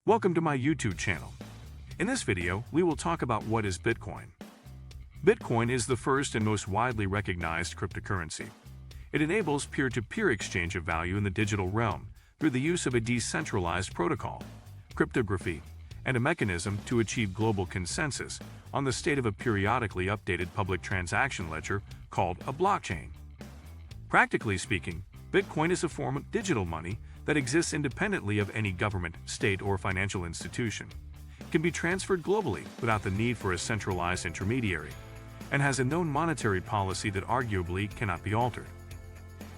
Welcome to my YouTube channel. In this video, we will talk about what is Bitcoin. Bitcoin is the first and most widely recognized cryptocurrency. It enables peer-to-peer exchange of value in the digital realm through the use of a decentralized protocol, cryptography, and a mechanism to achieve global consensus on the state of a periodically updated public transaction ledger called a blockchain. Practically speaking, Bitcoin is a form of digital money that exists independently of any government, state, or financial institution, can be transferred globally without the need for a centralized intermediary, and has a known monetary policy that arguably cannot be altered.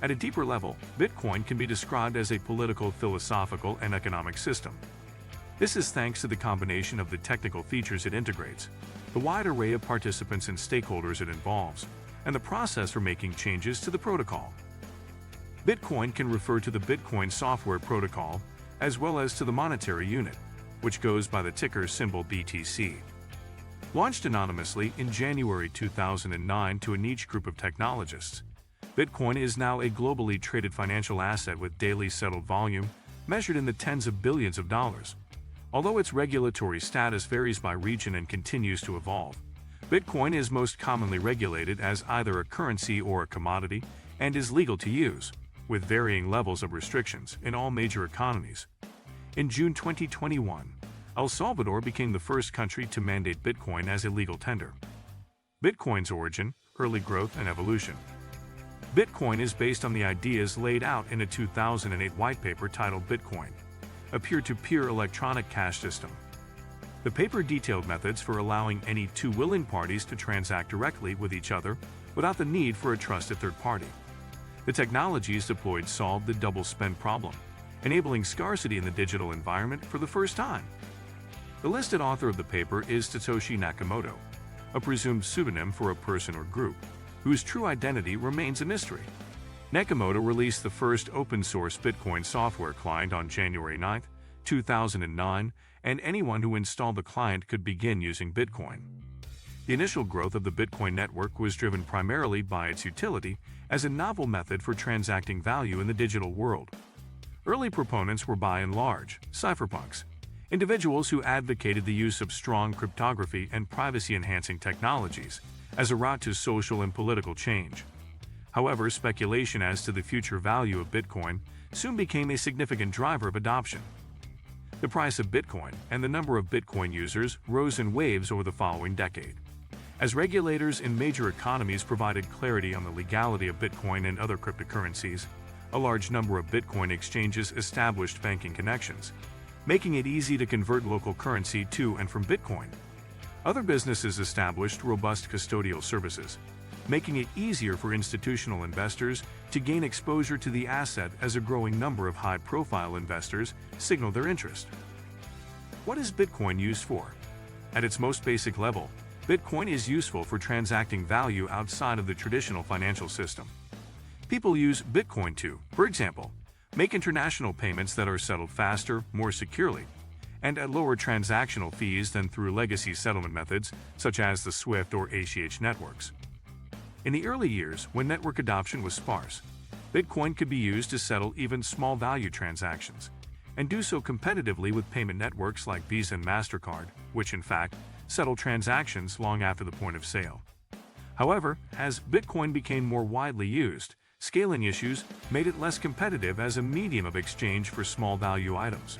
At a deeper level, Bitcoin can be described as a political, philosophical, and economic system. This is thanks to the combination of the technical features it integrates, the wide array of participants and stakeholders it involves, and the process for making changes to the protocol. Bitcoin can refer to the Bitcoin software protocol as well as to the monetary unit, which goes by the ticker symbol BTC. Launched anonymously in January 2009 to a niche group of technologists, Bitcoin is now a globally traded financial asset with daily settled volume measured in the tens of billions of dollars. Although its regulatory status varies by region and continues to evolve, Bitcoin is most commonly regulated as either a currency or a commodity and is legal to use, with varying levels of restrictions in all major economies. In June 2021, El Salvador became the first country to mandate Bitcoin as a legal tender. Bitcoin's origin, early growth, and evolution. Bitcoin is based on the ideas laid out in a 2008 white paper titled Bitcoin, a peer-to-peer electronic cash system. The paper detailed methods for allowing any two willing parties to transact directly with each other without the need for a trusted third party. The technologies deployed solved the double spend problem, enabling scarcity in the digital environment for the first time. The listed author of the paper is Satoshi Nakamoto, a presumed pseudonym for a person or group, whose true identity remains a mystery. Nakamoto released the first open-source Bitcoin software client on January 9, 2009, and anyone who installed the client could begin using Bitcoin. The initial growth of the Bitcoin network was driven primarily by its utility as a novel method for transacting value in the digital world. Early proponents were by and large cypherpunks, individuals who advocated the use of strong cryptography and privacy-enhancing technologies as a route to social and political change. However, speculation as to the future value of Bitcoin soon became a significant driver of adoption. The price of Bitcoin and the number of Bitcoin users rose in waves over the following decade. As regulators in major economies provided clarity on the legality of Bitcoin and other cryptocurrencies, a large number of Bitcoin exchanges established banking connections, making it easy to convert local currency to and from Bitcoin. Other businesses established robust custodial services, making it easier for institutional investors to gain exposure to the asset as a growing number of high-profile investors signaled their interest. What is Bitcoin used for? At its most basic level, Bitcoin is useful for transacting value outside of the traditional financial system. People use Bitcoin to, for example, make international payments that are settled faster, more securely, and at lower transactional fees than through legacy settlement methods such as the SWIFT or ACH networks. In the early years, when network adoption was sparse, Bitcoin could be used to settle even small value transactions, and do so competitively with payment networks like Visa and MasterCard, which in fact settle transactions long after the point of sale. However, as Bitcoin became more widely used, scaling issues made it less competitive as a medium of exchange for small value items.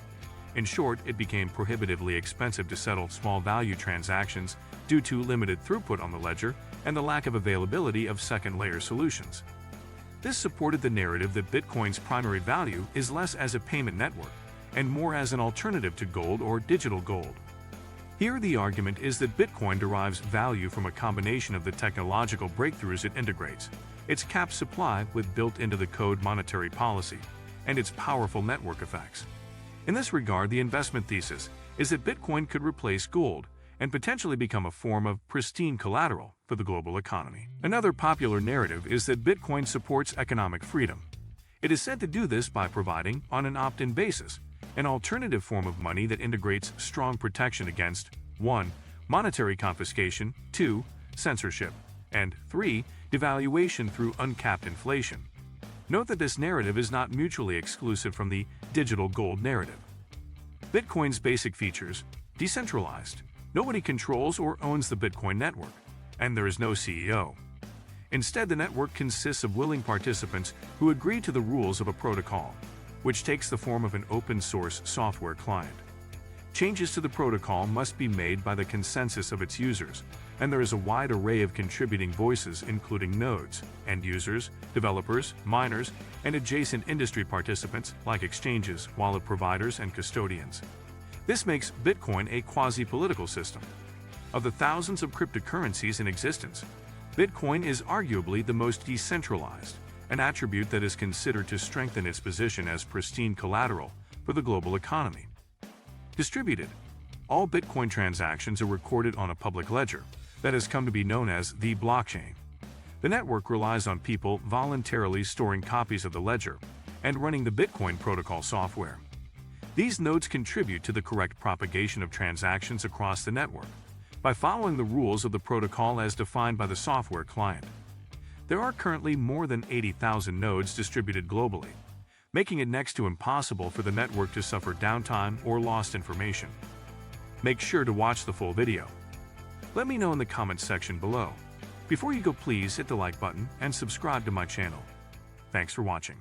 In short, it became prohibitively expensive to settle small value transactions due to limited throughput on the ledger and the lack of availability of second-layer solutions. This supported the narrative that Bitcoin's primary value is less as a payment network and more as an alternative to gold or digital gold. Here, the argument is that Bitcoin derives value from a combination of the technological breakthroughs it integrates, its capped supply with built-into-the-code monetary policy, and its powerful network effects. In this regard, the investment thesis is that Bitcoin could replace gold and potentially become a form of pristine collateral for the global economy. Another popular narrative is that Bitcoin supports economic freedom. It is said to do this by providing, on an opt-in basis, an alternative form of money that integrates strong protection against 1. Monetary confiscation, 2. Censorship, and 3. Devaluation through uncapped inflation. Note that this narrative is not mutually exclusive from the digital gold narrative. Bitcoin's basic features: decentralized. Nobody controls or owns the Bitcoin network, and there is no CEO. Instead, the network consists of willing participants who agree to the rules of a protocol, which takes the form of an open-source software client. Changes to the protocol must be made by the consensus of its users, and there is a wide array of contributing voices including nodes, end users, developers, miners, and adjacent industry participants like exchanges, wallet providers, and custodians. This makes Bitcoin a quasi-political system. Of the thousands of cryptocurrencies in existence, Bitcoin is arguably the most decentralized, an attribute that is considered to strengthen its position as pristine collateral for the global economy. Distributed. All Bitcoin transactions are recorded on a public ledger that has come to be known as the blockchain. The network relies on people voluntarily storing copies of the ledger and running the Bitcoin protocol software. These nodes contribute to the correct propagation of transactions across the network by following the rules of the protocol as defined by the software client. There are currently more than 80,000 nodes distributed globally, making it next to impossible for the network to suffer downtime or lost information. Make sure to watch the full video. Let me know in the comments section below. Before you go, please hit the like button and subscribe to my channel. Thanks for watching.